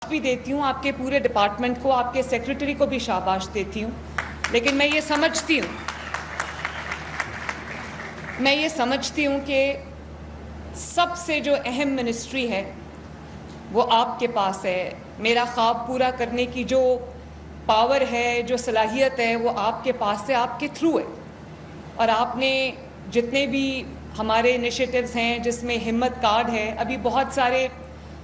بھی دیتی ہوں آپ کے پورے ڈپارٹمنٹ کو, آپ کے سیکریٹری کو بھی شاباش دیتی ہوں, لیکن میں یہ سمجھتی ہوں کہ سب سے جو اہم منسٹری ہے وہ آپ کے پاس ہے. میرا خواب پورا کرنے کی جو پاور ہے, جو صلاحیت ہے, وہ آپ کے پاس ہے, آپ کے تھرو ہے. اور آپ نے جتنے بھی ہمارے انیشیٹوز ہیں جس میں ہمت کارڈ ہے, ابھی بہت سارے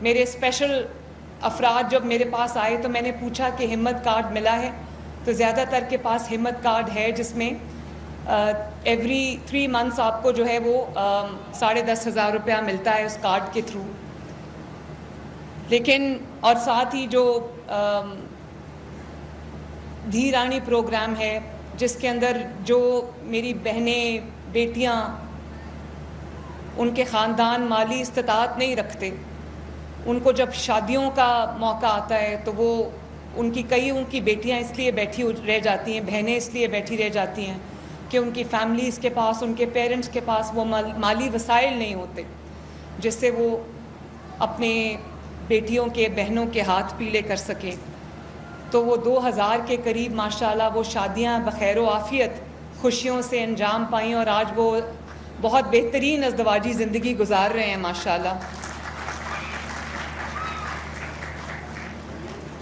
میرے اسپیشل افراد جب میرے پاس آئے تو میں نے پوچھا کہ ہمت کارڈ ملا ہے, تو زیادہ تر کے پاس ہمت کارڈ ہے جس میں ایوری 3 منتھس آپ کو جو ہے وہ 10,500 روپیہ ملتا ہے اس کارڈ کے تھرو. لیکن اور ساتھ ہی جو دھی رانی پروگرام ہے جس کے اندر جو میری بہنیں, بیٹیاں, ان کے خاندان مالی استطاعت نہیں رکھتے, ان کو جب شادیوں کا موقع آتا ہے تو وہ ان کی بیٹیاں اس لیے بیٹھی رہ جاتی ہیں, بہنیں اس لیے بیٹھی رہ جاتی ہیں کہ ان کی فیملیز کے پاس, ان کے پیرنٹس کے پاس وہ مالی وسائل نہیں ہوتے جس سے وہ اپنے بیٹیوں کے, بہنوں کے ہاتھ پیلے کر سکیں. تو وہ 2000 کے قریب ماشاءاللہ وہ شادیاں بخیر و عافیت خوشیوں سے انجام پائیں, اور آج وہ بہت بہترین ازدواجی زندگی گزار رہے ہیں ماشاءاللہ.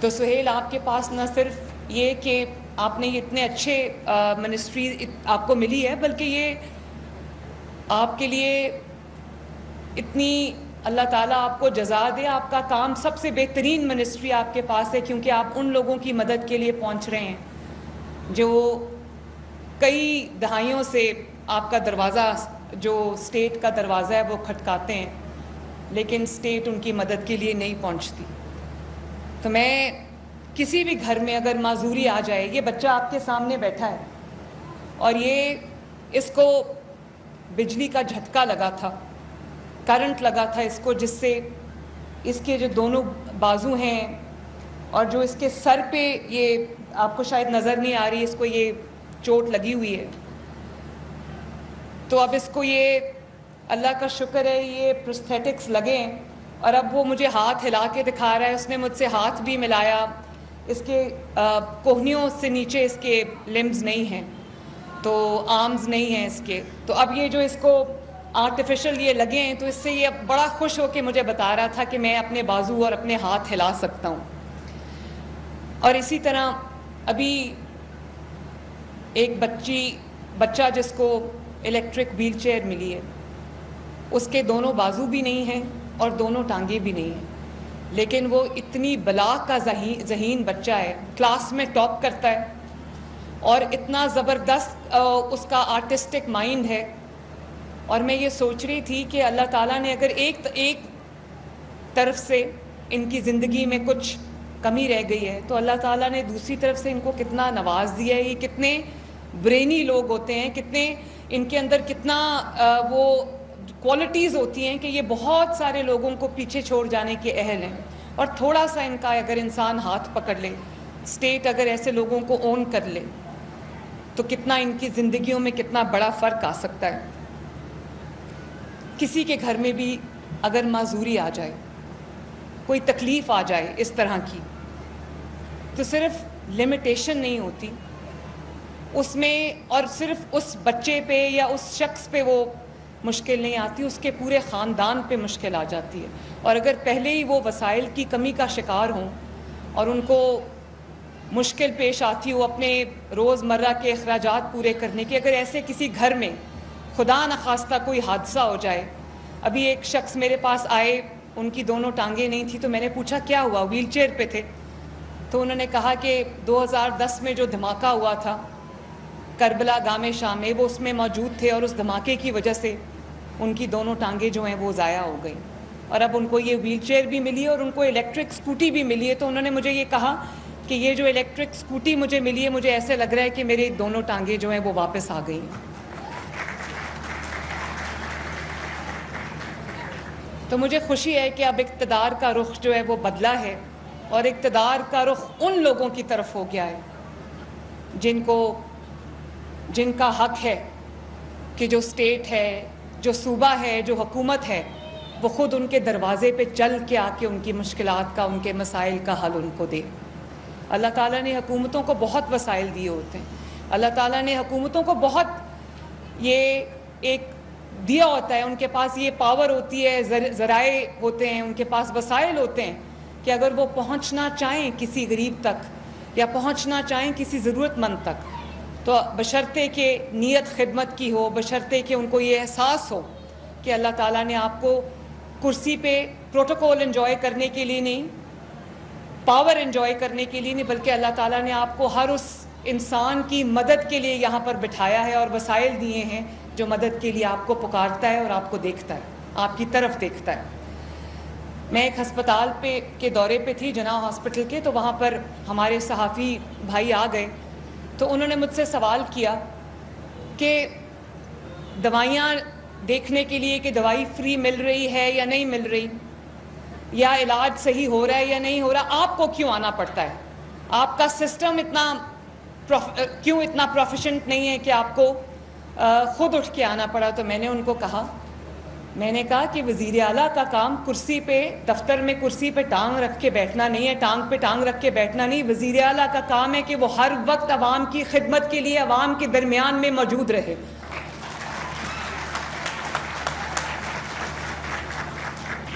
تو سہیل, آپ کے پاس نہ صرف یہ کہ آپ نے اتنے اچھے منسٹری آپ کو ملی ہے, بلکہ یہ آپ کے لیے اتنی اللہ تعالیٰ آپ کو جزا دے, آپ کا کام سب سے بہترین منسٹری آپ کے پاس ہے, کیونکہ آپ ان لوگوں کی مدد کے لیے پہنچ رہے ہیں جو کئی دہائیوں سے آپ کا دروازہ, جو اسٹیٹ کا دروازہ ہے وہ کھٹکاتے ہیں, لیکن اسٹیٹ ان کی مدد کے لیے نہیں پہنچتی. تو میں کسی بھی گھر میں اگر معذوری آ جائے, یہ بچہ آپ کے سامنے بیٹھا ہے اور اس کو بجلی کا جھٹکا لگا تھا, کرنٹ لگا تھا اس کو, جس سے اس کے جو دونوں بازو ہیں اور جو اس کے سر پہ, یہ آپ کو شاید نظر نہیں آ رہی, اس کو یہ چوٹ لگی ہوئی ہے. تو اب اس کو یہ اللہ کا شکر ہے یہ پروستھیٹکس لگے ہیں, اور اب وہ مجھے ہاتھ ہلا کے دکھا رہا ہے. اس نے مجھ سے ہاتھ بھی ملایا, اس کے کوہنیوں سے نیچے اس کے لمبز نہیں ہیں, تو آرمز نہیں ہیں اس کے. تو اب یہ جو اس کو آرٹیفیشل یہ لگے ہیں, تو اس سے یہ بڑا خوش ہو کے مجھے بتا رہا تھا کہ میں اپنے بازو اور اپنے ہاتھ ہلا سکتا ہوں. اور اسی طرح ابھی ایک بچہ جس کو الیکٹرک ویل چیئر ملی ہے, اس کے دونوں بازو بھی نہیں ہیں اور دونوں ٹانگیں بھی نہیں ہیں, لیکن وہ اتنی بلاغ کا ذہین بچہ ہے, کلاس میں ٹاپ کرتا ہے, اور اتنا زبردست اس کا آرٹسٹک مائنڈ ہے. اور میں یہ سوچ رہی تھی کہ اللہ تعالیٰ نے اگر ایک طرف سے ان کی زندگی میں کچھ کمی رہ گئی ہے, تو اللہ تعالیٰ نے دوسری طرف سے ان کو کتنا نواز دیا ہے. یہ کتنے برینی لوگ ہوتے ہیں, کتنے ان کے اندر کتنا وہ کوالٹیز ہوتی ہیں کہ یہ بہت سارے لوگوں کو پیچھے چھوڑ جانے کے اہل ہیں. اور تھوڑا سا ان کا اگر انسان ہاتھ پکڑ لے, اسٹیٹ اگر ایسے لوگوں کو اون کر لے, تو کتنا ان کی زندگیوں میں کتنا بڑا فرق آ سکتا ہے. کسی کے گھر میں بھی اگر معذوری آ جائے, کوئی تکلیف آ جائے اس طرح کی, تو صرف لمیٹیشن نہیں ہوتی اس میں, اور صرف اس بچے پہ یا اس شخص پہ وہ مشکل نہیں آتی, اس کے پورے خاندان پہ مشکل آ جاتی ہے. اور اگر پہلے ہی وہ وسائل کی کمی کا شکار ہوں اور ان کو مشکل پیش آتی ہو اپنے روزمرہ کے اخراجات پورے کرنے کی, اگر ایسے کسی گھر میں خدا نخواستہ کوئی حادثہ ہو جائے. ابھی ایک شخص میرے پاس آئے, ان کی دونوں ٹانگیں نہیں تھیں, تو میں نے پوچھا کیا ہوا, ویل چیئر پہ تھے. تو انہوں نے کہا کہ 2010 میں جو دھماکہ ہوا تھا کربلا گام شام میں, وہ اس میں موجود تھے, اور اس دھماکے کی وجہ سے ان کی دونوں ٹانگیں جو ہیں وہ ضائع ہو گئیں, اور اب ان کو یہ ویل چیئر بھی ملی ہے اور ان کو الیکٹرک اسکوٹی بھی ملی ہے. تو انہوں نے مجھے یہ کہا کہ یہ جو الیکٹرک اسکوٹی مجھے ملی ہے, مجھے ایسے لگ رہا ہے کہ میری دونوں ٹانگیں جو ہیں وہ واپس آ گئی ہیں. تو مجھے خوشی ہے کہ اب اقتدار کا رخ جو ہے وہ بدلا ہے, اور اقتدار کا رخ ان لوگوں کی طرف ہو گیا ہے جن کا حق ہے کہ جو اسٹیٹ ہے, جو صوبہ ہے, جو حکومت ہے, وہ خود ان کے دروازے پہ چل کے آ کے ان کی مشکلات کا، ان کے مسائل کا حل ان کو دے۔ اللہ تعالیٰ نے حکومتوں کو بہت وسائل دیے ہوتے ہیں، اللہ تعالیٰ نے حکومتوں کو بہت یہ ایک دیا ہوتا ہے، ان کے پاس یہ پاور ہوتی ہے، ذرائع ہوتے ہیں، ان کے پاس وسائل ہوتے ہیں کہ اگر وہ پہنچنا چاہیں کسی غریب تک یا پہنچنا چاہیں کسی ضرورت مند تک، تو بشرطے کہ نیت خدمت کی ہو، بشرطے کہ ان کو یہ احساس ہو کہ اللہ تعالیٰ نے آپ کو کرسی پہ پروٹوکول انجوائے کرنے کے لیے نہیں، پاور انجوائے کرنے کے لیے نہیں، بلکہ اللہ تعالیٰ نے آپ کو ہر اس انسان کی مدد کے لیے یہاں پر بٹھایا ہے اور وسائل دیے ہیں جو مدد کے لیے آپ کو پکارتا ہے اور آپ کو دیکھتا ہے، آپ کی طرف دیکھتا ہے۔ میں ایک ہسپتال کے دورے پہ تھی، جناح ہاسپٹل کے، تو وہاں پر ہمارے صحافی بھائی آ گئے، تو انہوں نے مجھ سے سوال کیا کہ دوائیاں دیکھنے کے لیے کہ دوائی فری مل رہی ہے یا نہیں مل رہی، یا علاج صحیح ہو رہا ہے یا نہیں ہو رہا، آپ کو کیوں آنا پڑتا ہے؟ آپ کا سسٹم کیوں اتنا پروفیشنٹ نہیں ہے کہ آپ کو خود اٹھ کے آنا پڑا؟ تو میں نے ان کو کہا کہ وزیر اعلیٰ کا کام کرسی پہ، دفتر میں کرسی پہ ٹانگ رکھ کے بیٹھنا نہیں ہے، ٹانگ پہ ٹانگ رکھ کے بیٹھنا نہیں، وزیر اعلیٰ کا کام ہے کہ وہ ہر وقت عوام کی خدمت کے لیے عوام کے درمیان میں موجود رہے۔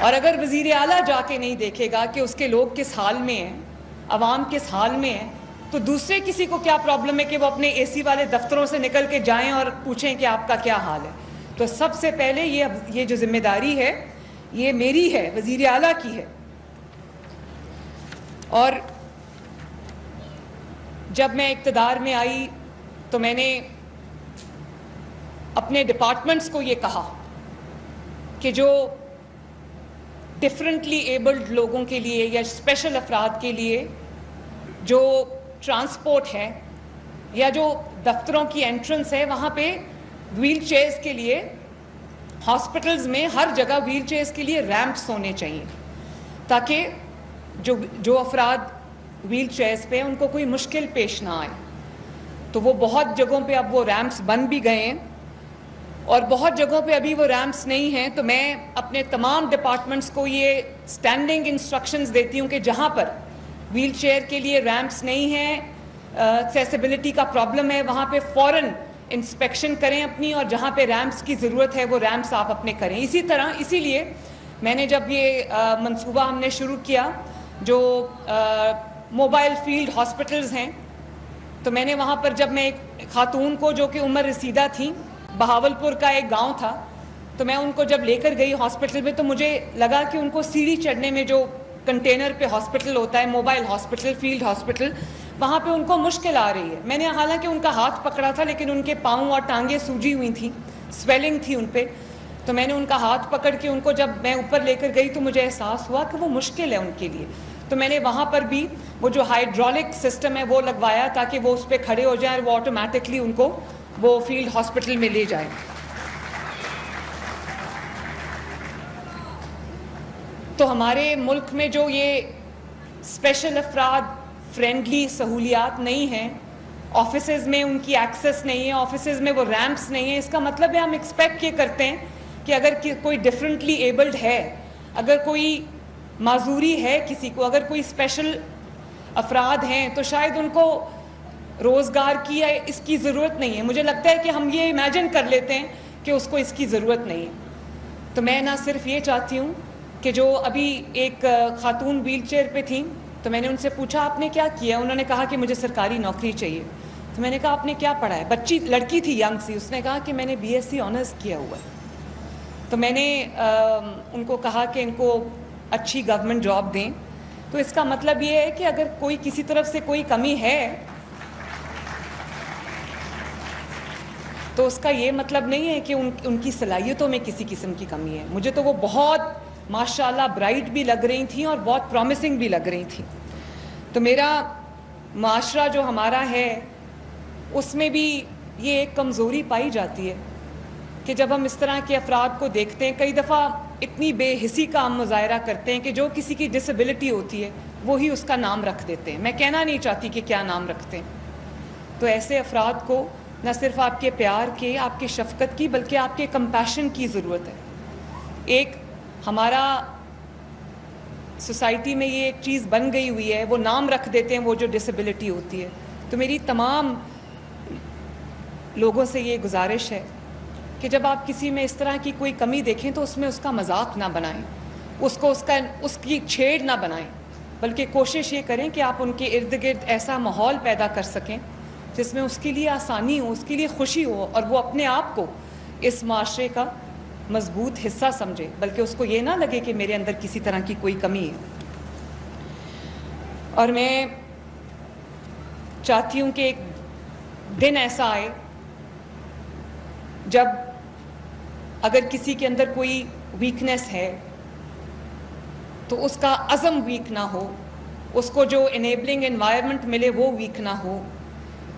اور اگر وزیر اعلیٰ جا کے نہیں دیکھے گا کہ اس کے لوگ کس حال میں ہیں، عوام کس حال میں ہیں، تو دوسرے کسی کو کیا پرابلم ہے کہ وہ اپنے اے سی والے دفتروں سے نکل کے جائیں اور پوچھیں کہ آپ کا کیا حال ہے؟ تو سب سے پہلے یہ جو ذمہ داری ہے یہ میری ہے، وزیر اعلیٰ کی ہے۔ اور جب میں اقتدار میں آئی تو میں نے اپنے ڈپارٹمنٹس کو یہ کہا کہ جو ڈفرینٹلی ایبلڈ لوگوں کے لیے یا اسپیشل افراد کے لیے جو ٹرانسپورٹ ہے یا جو دفتروں کی انٹرنس ہے، وہاں پہ ویل چیئرز کے لیے ہاسپٹلز میں ہر جگہ ویل چیئرز کے لیے ریمپس ہونے چاہیے، تاکہ جو افراد ویل چیئرز پہ ان کو کوئی مشکل پیش نہ آئے۔ تو وہ بہت جگہوں پہ اب وہ ریمپس بن بھی گئے ہیں، اور بہت جگہوں پہ ابھی وہ ریمپس نہیں ہیں۔ تو میں اپنے تمام ڈپارٹمنٹس کو یہ اسٹینڈنگ انسٹرکشنز دیتی ہوں کہ جہاں پر ویل چیئر کے لیے ریمپس نہیں ہیں، ایکسیسیبلٹی کا پرابلم ہے، وہاں پہ فوراً انسپیکشن کریں اپنی، اور جہاں پہ ریمپس کی ضرورت ہے وہ ریمپس آپ اپنے کریں۔ اسی لیے میں نے جب یہ منصوبہ ہم نے شروع کیا جو موبائل فیلڈ ہاسپٹلز ہیں، تو میں نے وہاں پر جب میں ایک خاتون کو جو کہ عمر رسیدہ تھیں، بہاولپور کا ایک گاؤں تھا، تو میں ان کو جب لے کر گئی ہاسپٹل میں، تو مجھے لگا کہ ان کو سیڑھی چڑھنے میں، جو کنٹینر پہ ہاسپٹل ہوتا ہے، موبائل ہاسپٹل، فیلڈ ہاسپٹل، وہاں پہ ان کو مشکل آ رہی ہے۔ میں نے حالانکہ ان کا ہاتھ پکڑا تھا، لیکن ان کے پاؤں اور ٹانگیں سوجی ہوئی تھیں، سویلنگ تھی ان پہ، تو میں نے ان کا ہاتھ پکڑ کے ان کو جب میں اوپر لے کر گئی تو مجھے احساس ہوا کہ وہ مشکل ہے ان کے لیے۔ تو میں نے وہاں پر بھی وہ جو ہائیڈرولک سسٹم ہے وہ لگوایا، تاکہ وہ اس پہ کھڑے ہو جائیں اور وہ آٹومیٹکلی ان کو وہ فیلڈ ہاسپٹل میں لے جائیں۔ تو ہمارے ملک میں جو یہ اسپیشل افراد فرینڈلی سہولیات نہیں ہیں، آفیسز میں ان کی ایکسیس نہیں ہے، آفیسز میں وہ ریمپس نہیں ہیں، اس کا مطلب ہے ہم ایکسپیکٹ یہ کرتے ہیں کہ اگر کوئی ڈفرینٹلی ایبلڈ ہے، اگر کوئی معذوری ہے کسی کو، اگر کوئی اسپیشل افراد ہیں، تو شاید ان کو روزگار کی یا اس کی ضرورت نہیں ہے۔ مجھے لگتا ہے کہ ہم یہ امیجن کر لیتے ہیں کہ اس کو اس کی ضرورت نہیں ہے۔ تو میں نہ صرف یہ چاہتی ہوں کہ جو ابھی ایک خاتون ویل چیئر پہ تھیں، تو میں نے ان سے پوچھا آپ نے کیا کیا؟ انہوں نے کہا کہ مجھے سرکاری نوکری چاہیے۔ تو میں نے کہا آپ نے کیا پڑھا ہے؟ لڑکی تھی ینگ سی، اس نے کہا کہ میں نے بی ایس سی آنرس کیا ہوا ہے۔ تو میں نے ان کو کہا کہ ان کو اچھی گورنمنٹ جاب دیں۔ تو اس کا مطلب یہ ہے کہ اگر کوئی کسی طرف سے کوئی کمی ہے تو اس کا یہ مطلب نہیں ہے کہ ان کی صلاحیتوں میں کسی قسم کی کمی ہے۔ مجھے تو وہ بہت ماشاءاللہ برائٹ بھی لگ رہی تھیں اور بہت پرومسنگ بھی لگ رہی تھیں۔ تو میرا معاشرہ جو ہمارا ہے اس میں بھی یہ ایک کمزوری پائی جاتی ہے کہ جب ہم اس طرح کے افراد کو دیکھتے ہیں، کئی دفعہ اتنی بے حسی کا ہم مظاہرہ کرتے ہیں کہ جو کسی کی ڈسیبلٹی ہوتی ہے وہی اس کا نام رکھ دیتے ہیں۔ میں کہنا نہیں چاہتی کہ کیا نام رکھتے ہیں۔ تو ایسے افراد کو نہ صرف آپ کے پیار کے، آپ کے شفقت کی، بلکہ آپ کے کمپیشن کی ضرورت ہے۔ ایک ہمارا سوسائٹی میں یہ ایک چیز بن گئی ہوئی ہے, وہ نام رکھ دیتے ہیں وہ جو ڈسیبلٹی ہوتی ہے. تو میری تمام لوگوں سے یہ گزارش ہے کہ جب آپ کسی میں اس طرح کی کوئی کمی دیکھیں تو اس میں اس کا مذاق نہ بنائیں, اس کی چھیڑ نہ بنائیں, بلکہ کوشش یہ کریں کہ آپ ان کے ارد گرد ایسا ماحول پیدا کر سکیں جس میں اس کے لیے آسانی ہو, اس کے لیے خوشی ہو, اور وہ اپنے آپ کو اس معاشرے کا مضبوط حصہ سمجھے, بلکہ اس کو یہ نہ لگے کہ میرے اندر کسی طرح کی کوئی کمی ہے. اور میں چاہتی ہوں کہ ایک دن ایسا آئے جب اگر کسی کے اندر کوئی ویکنس ہے تو اس کا عزم ویک نہ ہو, اس کو جو انیبلنگ انوائرمنٹ ملے وہ ویک نہ ہو,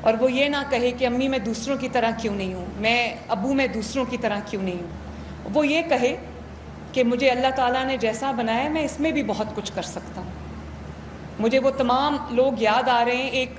اور وہ یہ نہ کہے کہ امی میں دوسروں کی طرح کیوں نہیں ہوں, میں ابو میں دوسروں کی طرح کیوں نہیں ہوں. وہ یہ کہے کہ مجھے اللہ تعالیٰ نے جیسا بنایا ہے میں اس میں بھی بہت کچھ کر سکتا ہوں. مجھے وہ تمام لوگ یاد آ رہے ہیں. ایک